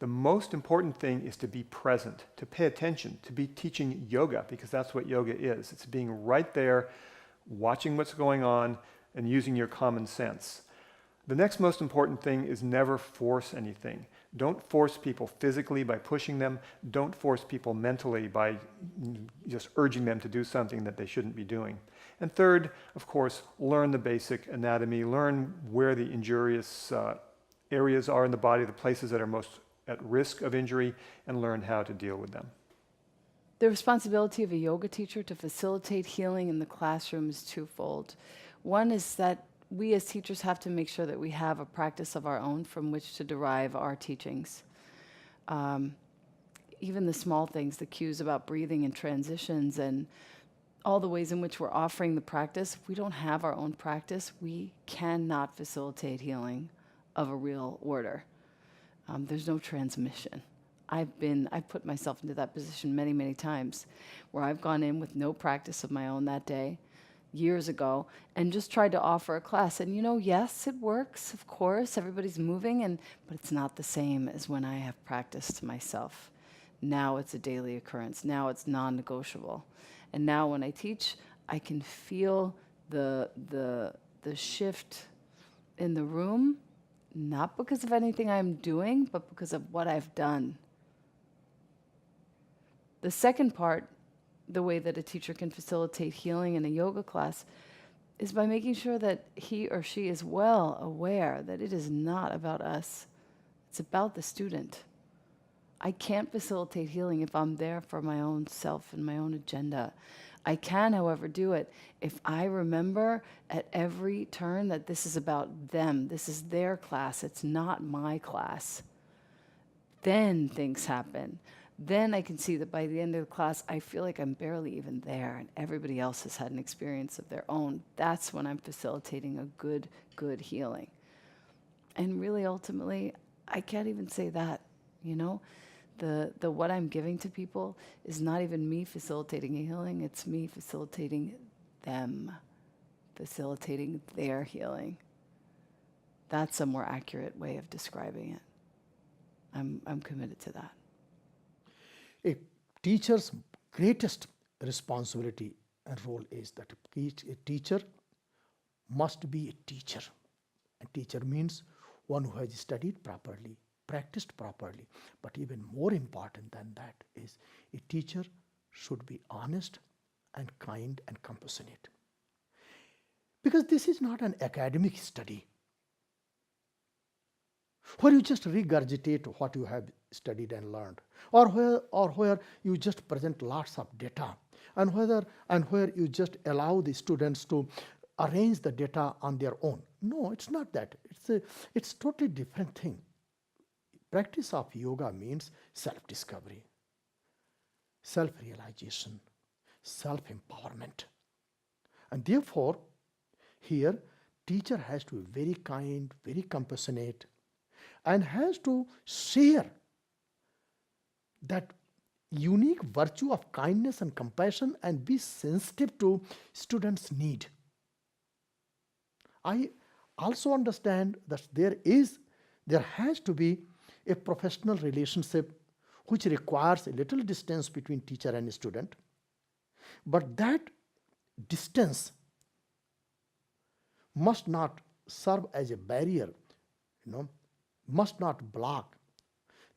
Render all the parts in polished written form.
The most important thing is to be present, to pay attention, to be teaching yoga, because that's what yoga is. It's being right there, watching what's going on, and using your common sense. The next most important thing is never force anything. Don't force people physically by pushing them. Don't force people mentally by just urging them to do something that they shouldn't be doing. And third, of course, learn the basic anatomy. Learn where the injurious areas are in the body, the places that are most at risk of injury, and learn how to deal with them. The responsibility of a yoga teacher to facilitate healing in the classroom is twofold. One is that we as teachers have to make sure that we have a practice of our own from which to derive our teachings. Even the small things, the cues about breathing and transitions and all the ways in which we're offering the practice. If we don't have our own practice, we cannot facilitate healing of a real order. There's no transmission. I've put myself into that position many, many times where I've gone in with no practice of my own that day, years ago, and just tried to offer a class. And yes, it works, of course, everybody's moving, but it's not the same as when I have practiced myself. Now it's a daily occurrence. Now it's non-negotiable. And now when I teach, I can feel the shift in the room, not because of anything I'm doing, but because of what I've done. The second part, the way that a teacher can facilitate healing in a yoga class, is by making sure that he or she is well aware that it is not about us. It's about the student. I can't facilitate healing if I'm there for my own self and my own agenda. I can, however, do it if I remember at every turn that this is about them. This is their class. It's not my class. Then things happen. Then I can see that by the end of the class, I feel like I'm barely even there and everybody else has had an experience of their own. That's when I'm facilitating a good healing. And really, ultimately, I can't even say that, The what I'm giving to people is not even me facilitating a healing, it's me facilitating them, facilitating their healing. That's a more accurate way of describing it. I'm committed to that. A teacher's greatest responsibility and role is that a teacher must be a teacher. A teacher means one who has studied properly, practiced properly. But even more important than that is a teacher should be honest and kind and compassionate. Because this is not an academic study where you just regurgitate what you have studied and learned, or where you just present lots of data, and where you just allow the students to arrange the data on their own. No, it's not that. It's totally different thing. Practice of yoga means self-discovery, self-realization, self-empowerment. And therefore, here, teacher has to be very kind, very compassionate, and has to share that unique virtue of kindness and compassion and be sensitive to students' need. I also understand that there has to be a professional relationship which requires a little distance between teacher and student. But that distance must not serve as a barrier, must not block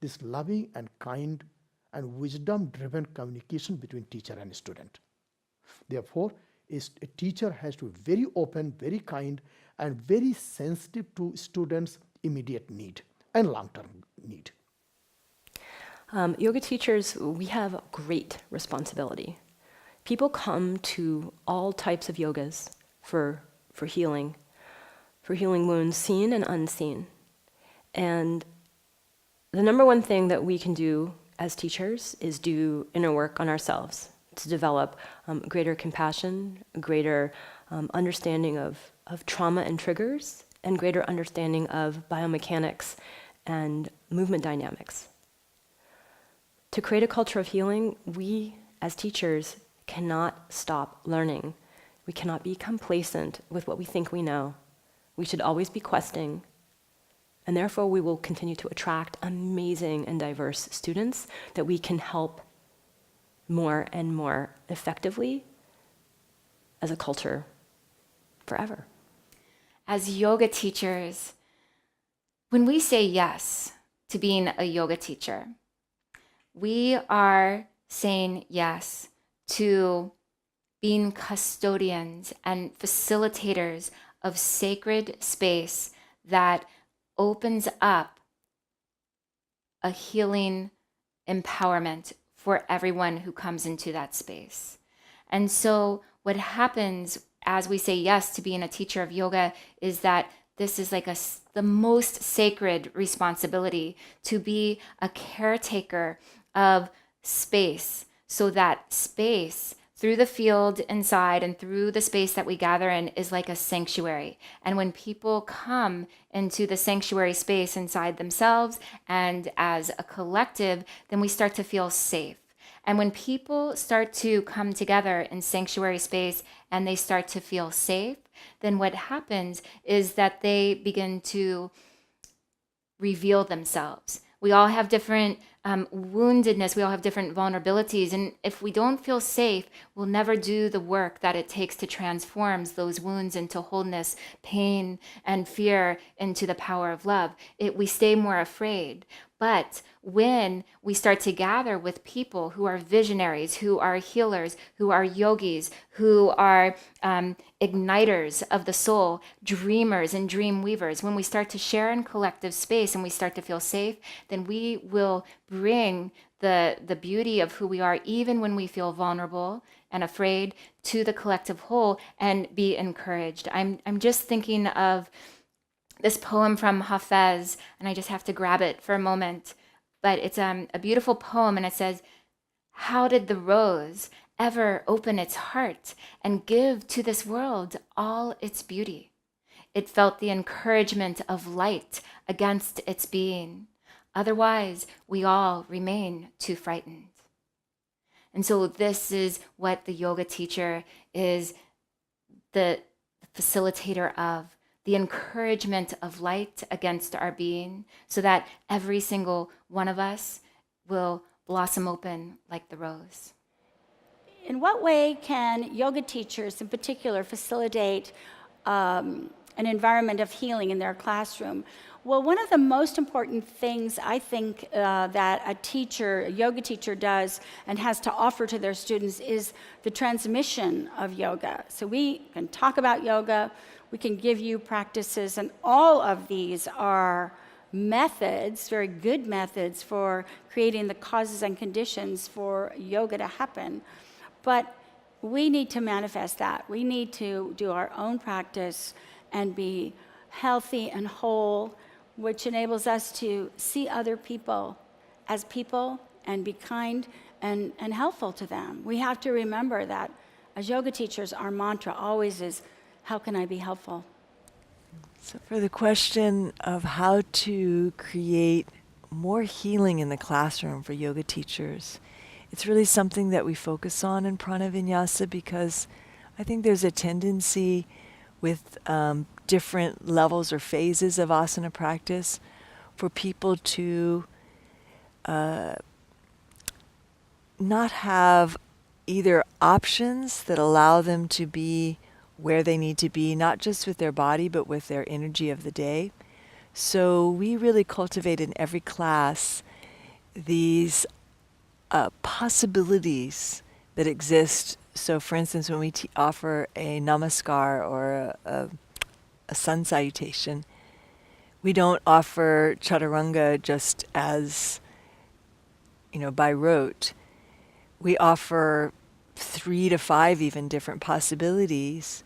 this loving and kind and wisdom-driven communication between teacher and student. Therefore, a teacher has to be very open, very kind, and very sensitive to students' immediate need and long-term need. Yoga teachers, we have great responsibility. People come to all types of yogas for healing wounds seen and unseen. And the number one thing that we can do as teachers is do inner work on ourselves to develop greater compassion, greater understanding of trauma and triggers, and greater understanding of biomechanics and movement dynamics. To create a culture of healing, we as teachers cannot stop learning. We cannot be complacent with what we think we know. We should always be questing And therefore, we will continue to attract amazing and diverse students that we can help more and more effectively as a culture forever. As yoga teachers, when we say yes to being a yoga teacher, we are saying yes to being custodians and facilitators of sacred space that opens up a healing empowerment for everyone who comes into that space. And so what happens as we say yes to being a teacher of yoga is that this is like the most sacred responsibility to be a caretaker of space, so that space through the field inside and through the space that we gather in is like a sanctuary. And when people come into the sanctuary space inside themselves and as a collective, then we start to feel safe. And when people start to come together in sanctuary space and they start to feel safe, then what happens is that they begin to reveal themselves. We all have different woundedness. We all have different vulnerabilities. And if we don't feel safe, we'll never do the work that it takes to transform those wounds into wholeness, pain, and fear into the power of love. We stay more afraid. But when we start to gather with people who are visionaries, who are healers, who are yogis, who are igniters of the soul, dreamers and dream weavers, when we start to share in collective space and we start to feel safe, then we will bring the beauty of who we are, even when we feel vulnerable and afraid, to the collective whole and be encouraged. I'm just thinking of this poem from Hafez, and I just have to grab it for a moment. But it's a beautiful poem, and it says, "How did the rose ever open its heart and give to this world all its beauty? It felt the encouragement of light against its being. Otherwise, we all remain too frightened." And so this is what the yoga teacher is the facilitator of, the encouragement of light against our being, so that every single one of us will blossom open like the rose. In what way can yoga teachers in particular facilitate an environment of healing in their classroom? Well, one of the most important things I think that a yoga teacher does and has to offer to their students is the transmission of yoga. So we can talk about yoga, we can give you practices, and all of these are methods, very good methods for creating the causes and conditions for yoga to happen. But we need to manifest that. We need to do our own practice and be healthy and whole, which enables us to see other people as people and be kind and helpful to them. We have to remember that as yoga teachers, our mantra always is, how can I be helpful? So for the question of how to create more healing in the classroom for yoga teachers, it's really something that we focus on in Prana-Vinyasa, because I think there's a tendency with different levels or phases of asana practice for people to not have either options that allow them to be where they need to be, not just with their body, but with their energy of the day. So we really cultivate in every class these possibilities that exist. So for instance, when we offer a namaskar or a sun salutation, we don't offer chaturanga just as, by rote. We offer 3 to 5 even different possibilities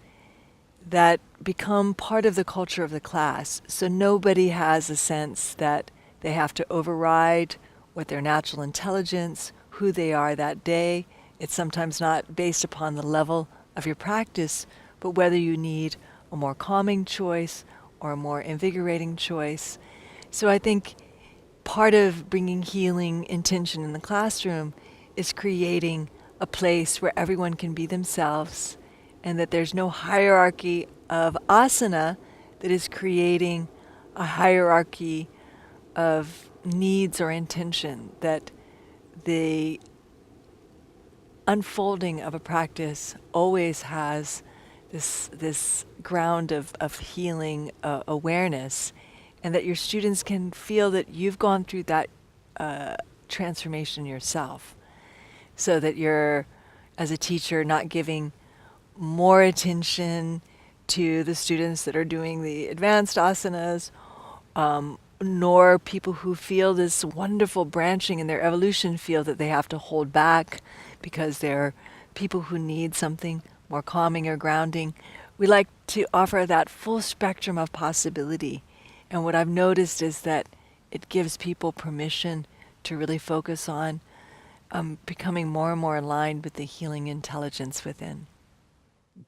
that become part of the culture of the class. So nobody has a sense that they have to override what their natural intelligence, who they are that day. It's sometimes not based upon the level of your practice, but whether you need a more calming choice or a more invigorating choice. So I think part of bringing healing intention in the classroom is creating a place where everyone can be themselves, and that there's no hierarchy of asana that is creating a hierarchy of needs or intention, that the unfolding of a practice always has this ground of healing awareness, and that your students can feel that you've gone through that transformation yourself, so that you're, as a teacher, not giving more attention to the students that are doing the advanced asanas, nor people who feel this wonderful branching in their evolution feel that they have to hold back because they're people who need something more calming or grounding. We like to offer that full spectrum of possibility. And what I've noticed is that it gives people permission to really focus on becoming more and more aligned with the healing intelligence within.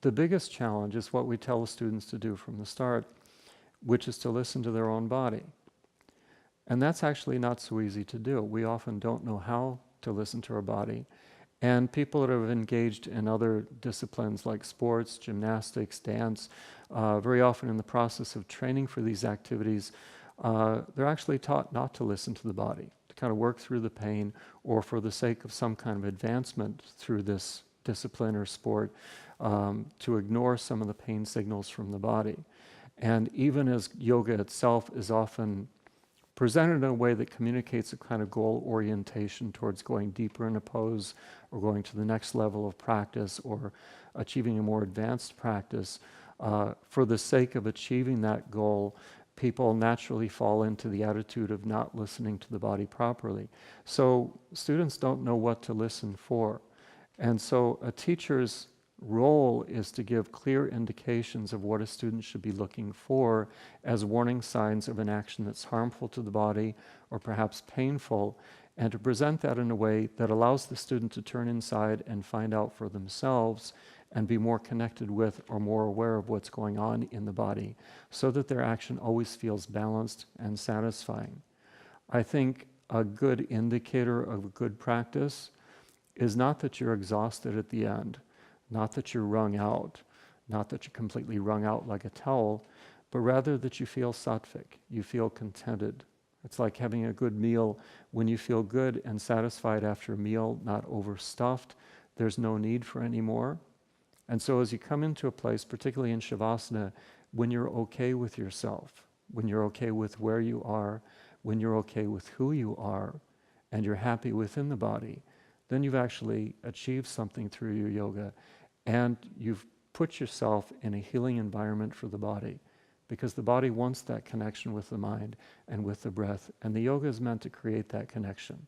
The biggest challenge is what we tell the students to do from the start, which is to listen to their own body. And that's actually not so easy to do. We often don't know how to listen to our body. And people that have engaged in other disciplines like sports, gymnastics, dance, very often in the process of training for these activities, they're actually taught not to listen to the body, to kind of work through the pain, or for the sake of some kind of advancement through this discipline or sport, to ignore some of the pain signals from the body. And even as yoga itself is often presented in a way that communicates a kind of goal orientation towards going deeper in a pose, or going to the next level of practice, or achieving a more advanced practice, for the sake of achieving that goal, people naturally fall into the attitude of not listening to the body properly. So students don't know what to listen for. And so a teacher's role is to give clear indications of what a student should be looking for as warning signs of an action that's harmful to the body or perhaps painful, and to present that in a way that allows the student to turn inside and find out for themselves and be more connected with or more aware of what's going on in the body, so that their action always feels balanced and satisfying. I think a good indicator of a good practice is not that you're exhausted at the end, not that you're wrung out, not that you're completely wrung out like a towel, but rather that you feel sattvic, you feel contented. It's like having a good meal. When you feel good and satisfied after a meal, not overstuffed, there's no need for any more. And so as you come into a place, particularly in Shavasana, when you're okay with yourself, when you're okay with where you are, when you're okay with who you are, and you're happy within the body, then you've actually achieved something through your yoga, and you've put yourself in a healing environment for the body, because the body wants that connection with the mind and with the breath, and the yoga is meant to create that connection.